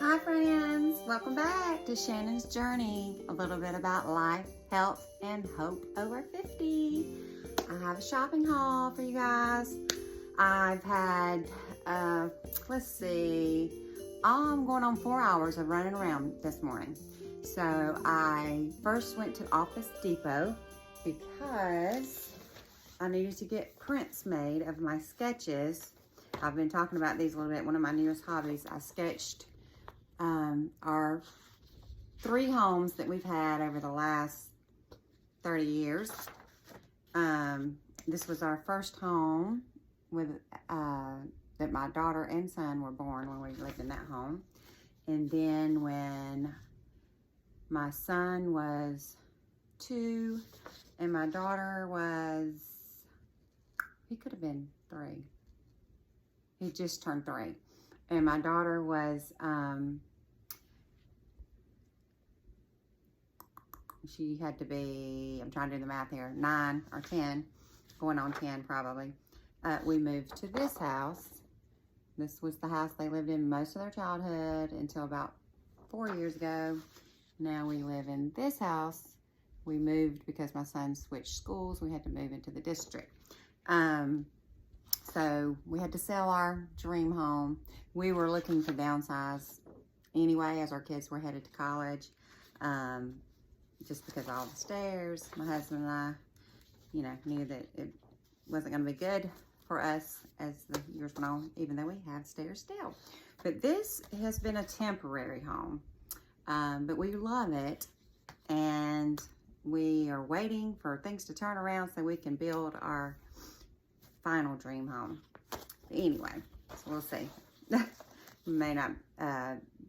Hi friends, welcome back to Shannon's Journey. A little bit about life, health, and hope over 50. I have a shopping haul for you guys. I've had, let's see, I'm going on 4 hours of running around this morning. So I first went to Office Depot because I needed to get prints made of my sketches. I've been talking about these a little bit. One of my newest hobbies, I sketched our 3 homes that we've had over the last 30 years. This was our first home with that my daughter and son were born when we lived in that home. And then when my son was 2 and my daughter was, he could have been 3. He just turned 3. And my daughter was, she had to be, I'm trying to do the math here, 9 or 10, going on 10 probably. We moved to this house. This was the house they lived in most of their childhood until about 4 years ago. Now we live in this house. We moved because my son switched schools. We had to move into the district. So we had to sell our dream home. We were looking to downsize anyway as our kids were headed to college. Just because all the stairs, my husband and I, knew that it wasn't going to be good for us as the years went on, even though we have stairs still. But this has been a temporary home, but we love it, and we are waiting for things to turn around so we can build our final dream home. But anyway, so we'll see. May not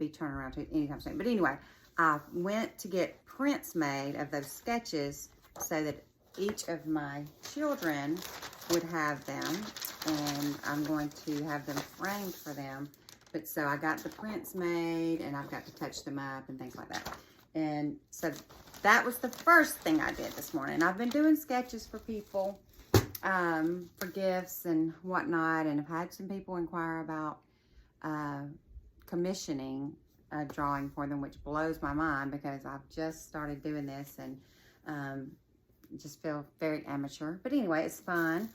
be turning around anytime soon. But anyway, I went to get prints made of those sketches so that each of my children would have them, and I'm going to have them framed for them. But so I got the prints made, and I've got to touch them up and things like that. And so that was the first thing I did this morning. I've been doing sketches for people, for gifts and whatnot, and I've had some people inquire about commissioning a drawing for them, which blows my mind because I've just started doing this and just feel very amateur. But anyway, it's fun.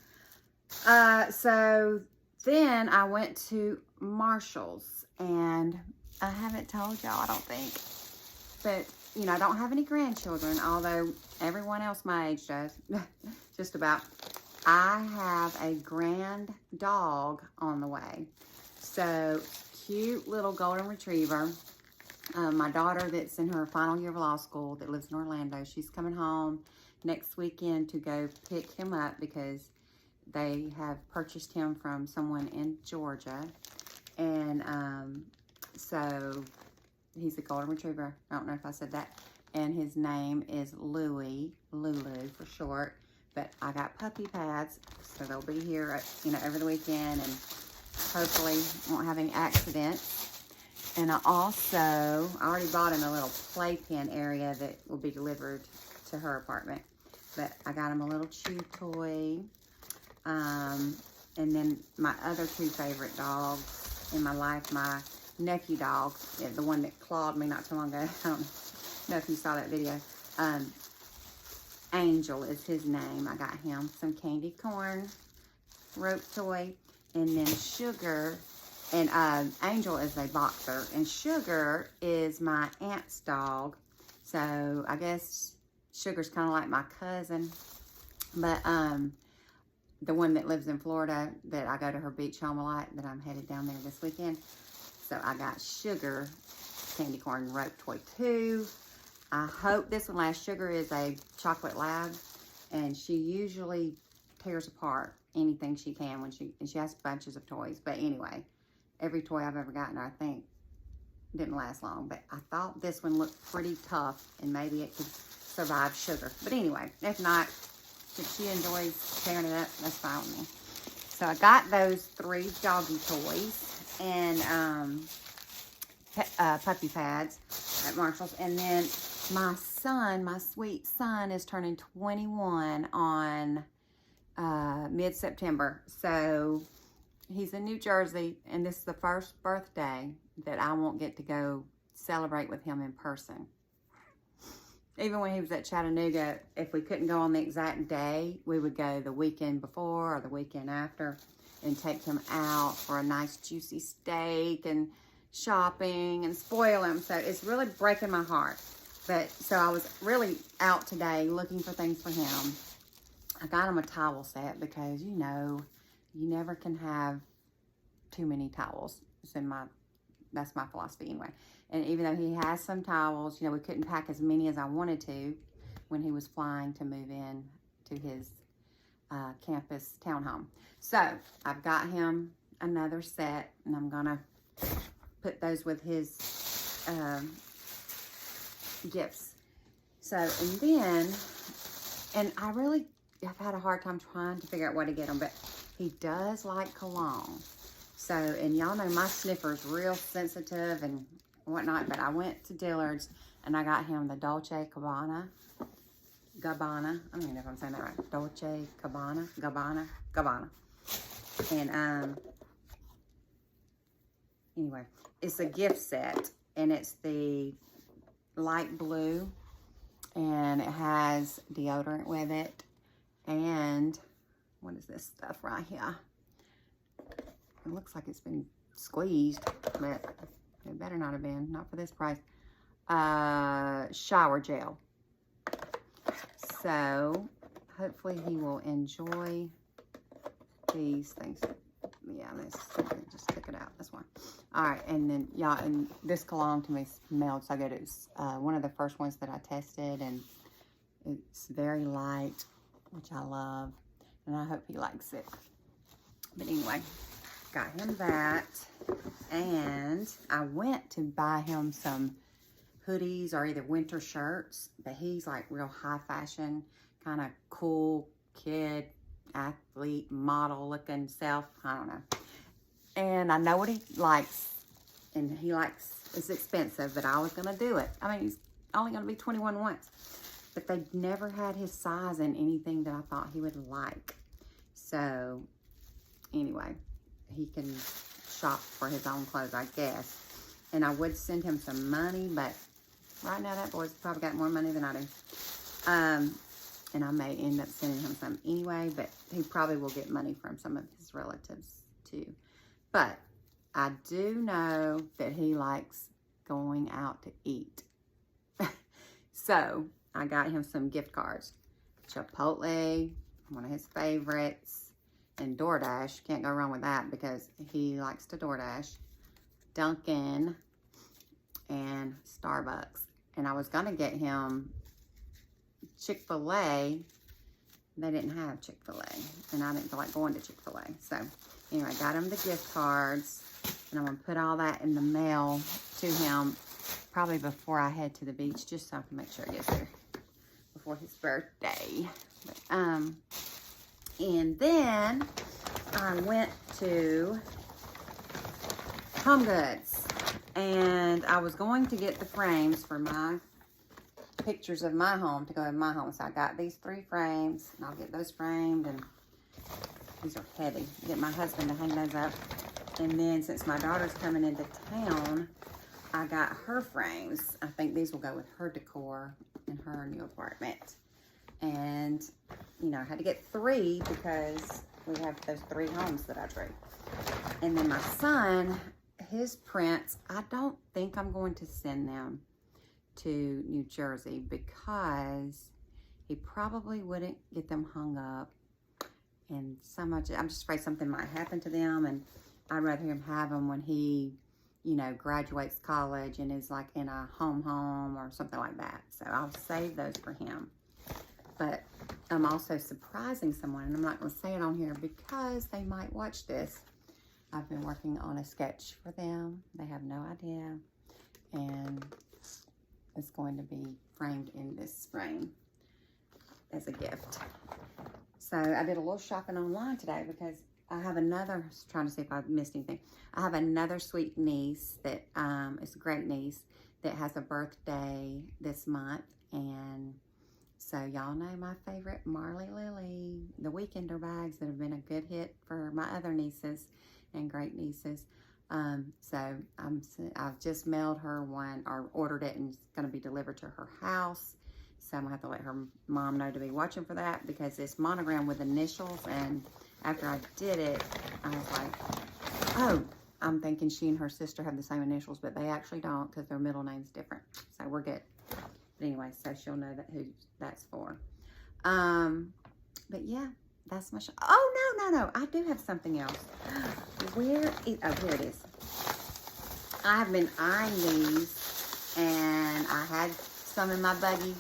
So then I went to Marshall's, and I haven't told y'all, I don't think, but I don't have any grandchildren, although everyone else my age does, just about. I have a grand dog on the way. So cute little golden retriever. My daughter that's in her final year of law school that lives in Orlando, she's coming home next weekend to go pick him up because they have purchased him from someone in Georgia. And so he's a golden retriever. I don't know if I said that. And his name is Louie, Lulu for short. But I got puppy pads, so they'll be here, over the weekend, and hopefully won't have any accidents. And I already bought him a little playpen area that will be delivered to her apartment. But I got him a little chew toy. And then my other 2 favorite dogs in my life, my nephew dog, the one that clawed me not too long ago. I don't know if you saw that video. Angel is his name. I got him some candy corn rope toy, and then Sugar, and Angel is a boxer, and Sugar is my aunt's dog. So I guess Sugar's kind of like my cousin, but the one that lives in Florida that I go to her beach home a lot, that I'm headed down there this weekend. So I got Sugar candy corn rope toy too. I hope this one lasts. Sugar is a chocolate lab, and she usually tears apart anything she can and she has bunches of toys. But anyway, every toy I've ever gotten, I think, didn't last long. But I thought this one looked pretty tough, and maybe it could survive Sugar. But anyway, if not, if she enjoys tearing it up, that's fine with me. So I got those 3 doggy toys and puppy pads at Marshall's, and then my son, my sweet son, is turning 21 on mid-September. So he's in New Jersey, and this is the first birthday that I won't get to go celebrate with him in person. Even when he was at Chattanooga, if we couldn't go on the exact day, we would go the weekend before or the weekend after and take him out for a nice juicy steak and shopping and spoil him. So it's really breaking my heart. But so I was really out today looking for things for him. I got him a towel set because, you know, you never can have too many towels. That's my philosophy anyway. And even though he has some towels, you know, we couldn't pack as many as I wanted to when he was flying to move in to his campus townhome. So I've got him another set, and I'm gonna put those with his gifts. So, and then, and I've had a hard time trying to figure out what to get him, but he does like cologne. So, and y'all know my sniffer's real sensitive and whatnot, but I went to Dillard's and I got him the Dolce Gabbana. I don't even know if I'm saying that right. Dolce Gabbana. And, anyway, it's a gift set, and it's the light blue, and it has deodorant with it, and what is this stuff right here? It looks like it's been squeezed, but it better not have been, not for this price. Shower gel. So hopefully he will enjoy these things. Yeah, just took it out, this one. All right, and then, yeah, and this cologne to me smelled so good. It's one of the first ones that I tested, and it's very light, which I love, and I hope he likes it. But anyway, got him that, and I went to buy him some hoodies or either winter shirts, but he's like real high fashion, kind of cool kid, athlete, model looking self. I don't know. And I know what he likes, and he likes, it's expensive, but I was going to do it. I mean, he's only going to be 21 once, but they never had his size in anything that I thought he would like. So anyway, he can shop for his own clothes, I guess. And I would send him some money, but right now that boy's probably got more money than I do. And I may end up sending him some anyway, but he probably will get money from some of his relatives too. But I do know that he likes going out to eat. So I got him some gift cards. Chipotle, one of his favorites, and DoorDash. Can't go wrong with that because he likes to DoorDash. Dunkin' and Starbucks. And I was gonna get him Chick-fil-A. They didn't have Chick-fil-A, and I didn't feel like going to Chick-fil-A. So anyway, I got him the gift cards, and I'm gonna put all that in the mail to him probably before I head to the beach, just so I can make sure he gets there before his birthday. But, and then I went to HomeGoods, and I was going to get the frames for my pictures of my home to go in my home. So I got these 3 frames, and I'll get those framed, and these are heavy. Get my husband to hang those up. And then since my daughter's coming into town, I got her frames. I think these will go with her decor in her new apartment. And, you know, I had to get 3 because we have those 3 homes that I drew. And then my son, his prints, I don't think I'm going to send them to New Jersey because he probably wouldn't get them hung up. And so much, I'm just afraid something might happen to them, and I'd rather him have them when he, you know, graduates college and is like in a home or something like that. So I'll save those for him. But I'm also surprising someone, and I'm not going to say it on here because they might watch this. I've been working on a sketch for them. They have no idea. And it's going to be framed in this frame as a gift. So I did a little shopping online today because I have another, trying to see if I missed anything. I have another sweet niece that is a great niece that has a birthday this month. And so y'all know my favorite Marley Lily, the Weekender bags that have been a good hit for my other nieces and great nieces. So I've just mailed her one, or ordered it, and it's going to be delivered to her house. So I'm going to have to let her mom know to be watching for that, because it's monogram with initials. And after I did it, I was like, oh, I'm thinking she and her sister have the same initials, but they actually don't, because their middle name's different. So we're good. But anyway, so she'll know that who that's for. But yeah, that's my oh, no. I do have something else. Where is, oh, here it is. I have been eyeing these, and I had some in my buggy.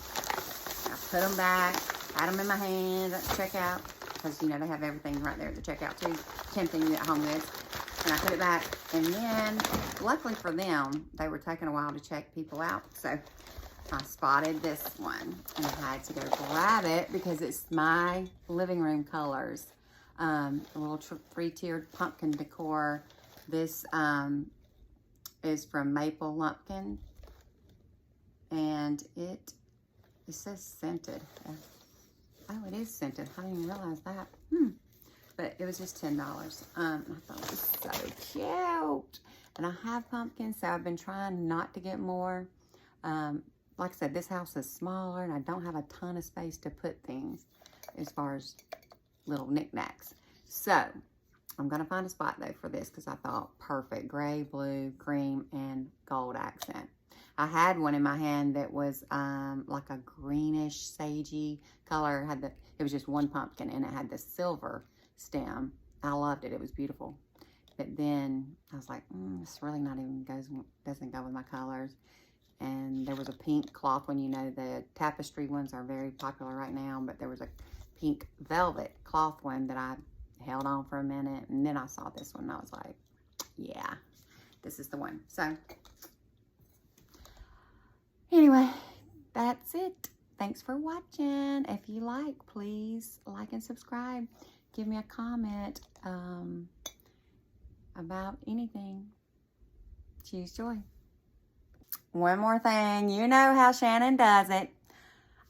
I put them back, had them in my hand at the checkout, because, you know, they have everything right there at the checkout too. Tempting you at HomeGoods. And I put it back, and then, luckily for them, they were taking a while to check people out. So I spotted this one, and I had to go grab it because it's my living room colors. A little three-tiered pumpkin decor. This is from Maple Lumpkin, and it says scented. Oh, it is scented. I didn't even realize that. But it was just $10. I thought it was so cute. And I have pumpkins, so I've been trying not to get more. Like I said, this house is smaller, and I don't have a ton of space to put things as far as little knickknacks. So I'm going to find a spot, though, for this, because I thought perfect. Gray, blue, cream, and gold accent. I had one in my hand that was like a greenish, sagey color. It was just one pumpkin, and it had the silver stem. I loved it. It was beautiful. But then I was like, this really doesn't go with my colors. And there was a pink cloth one. You know, the tapestry ones are very popular right now, but there was a pink velvet cloth one that I held on for a minute, and then I saw this one, and I was like, yeah, this is the one. So anyway, that's it. Thanks for watching. If you like, please like and subscribe. Give me a comment about anything. Choose joy. One more thing. You know how Shannon does it.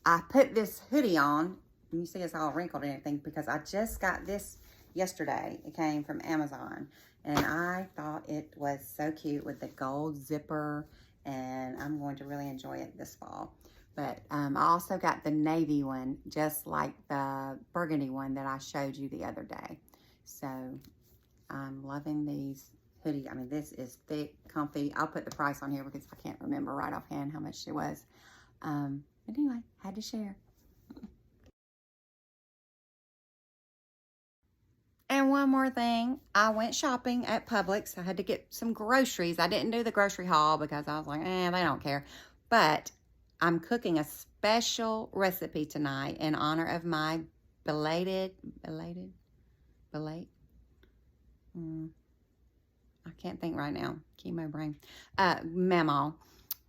I put this hoodie on. You see it's all wrinkled and everything, because I just got this yesterday. It came from Amazon, and I thought it was so cute with the gold zipper, and I'm going to really enjoy it this fall. But I also got the navy one, just like the burgundy one that I showed you the other day. So I'm loving these hoodies. I mean, this is thick, comfy. I'll put the price on here because I can't remember right offhand how much it was. But anyway, had to share. And one more thing, I went shopping at Publix. I had to get some groceries. I didn't do the grocery haul because I was like, they don't care. But I'm cooking a special recipe tonight in honor of my belated, I can't think right now, chemo brain, Mamaw,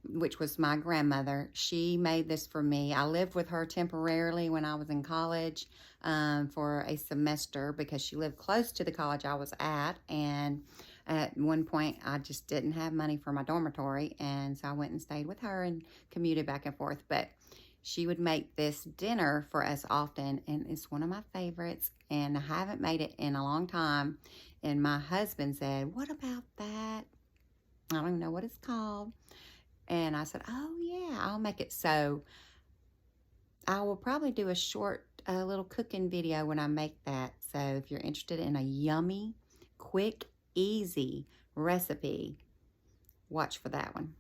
which was my grandmother. She made this for me. I lived with her temporarily when I was in college for a semester, because she lived close to the college I was at, and at one point I just didn't have money for my dormitory, and so I went and stayed with her and commuted back and forth. But she would make this dinner for us often, and it's one of my favorites, and I haven't made it in a long time. And my husband said, what about that? I don't even know what it's called. And I said, oh yeah, I'll make it. So I will probably do a short little cooking video when I make that. So if you're interested in a yummy, quick, easy recipe, watch for that one.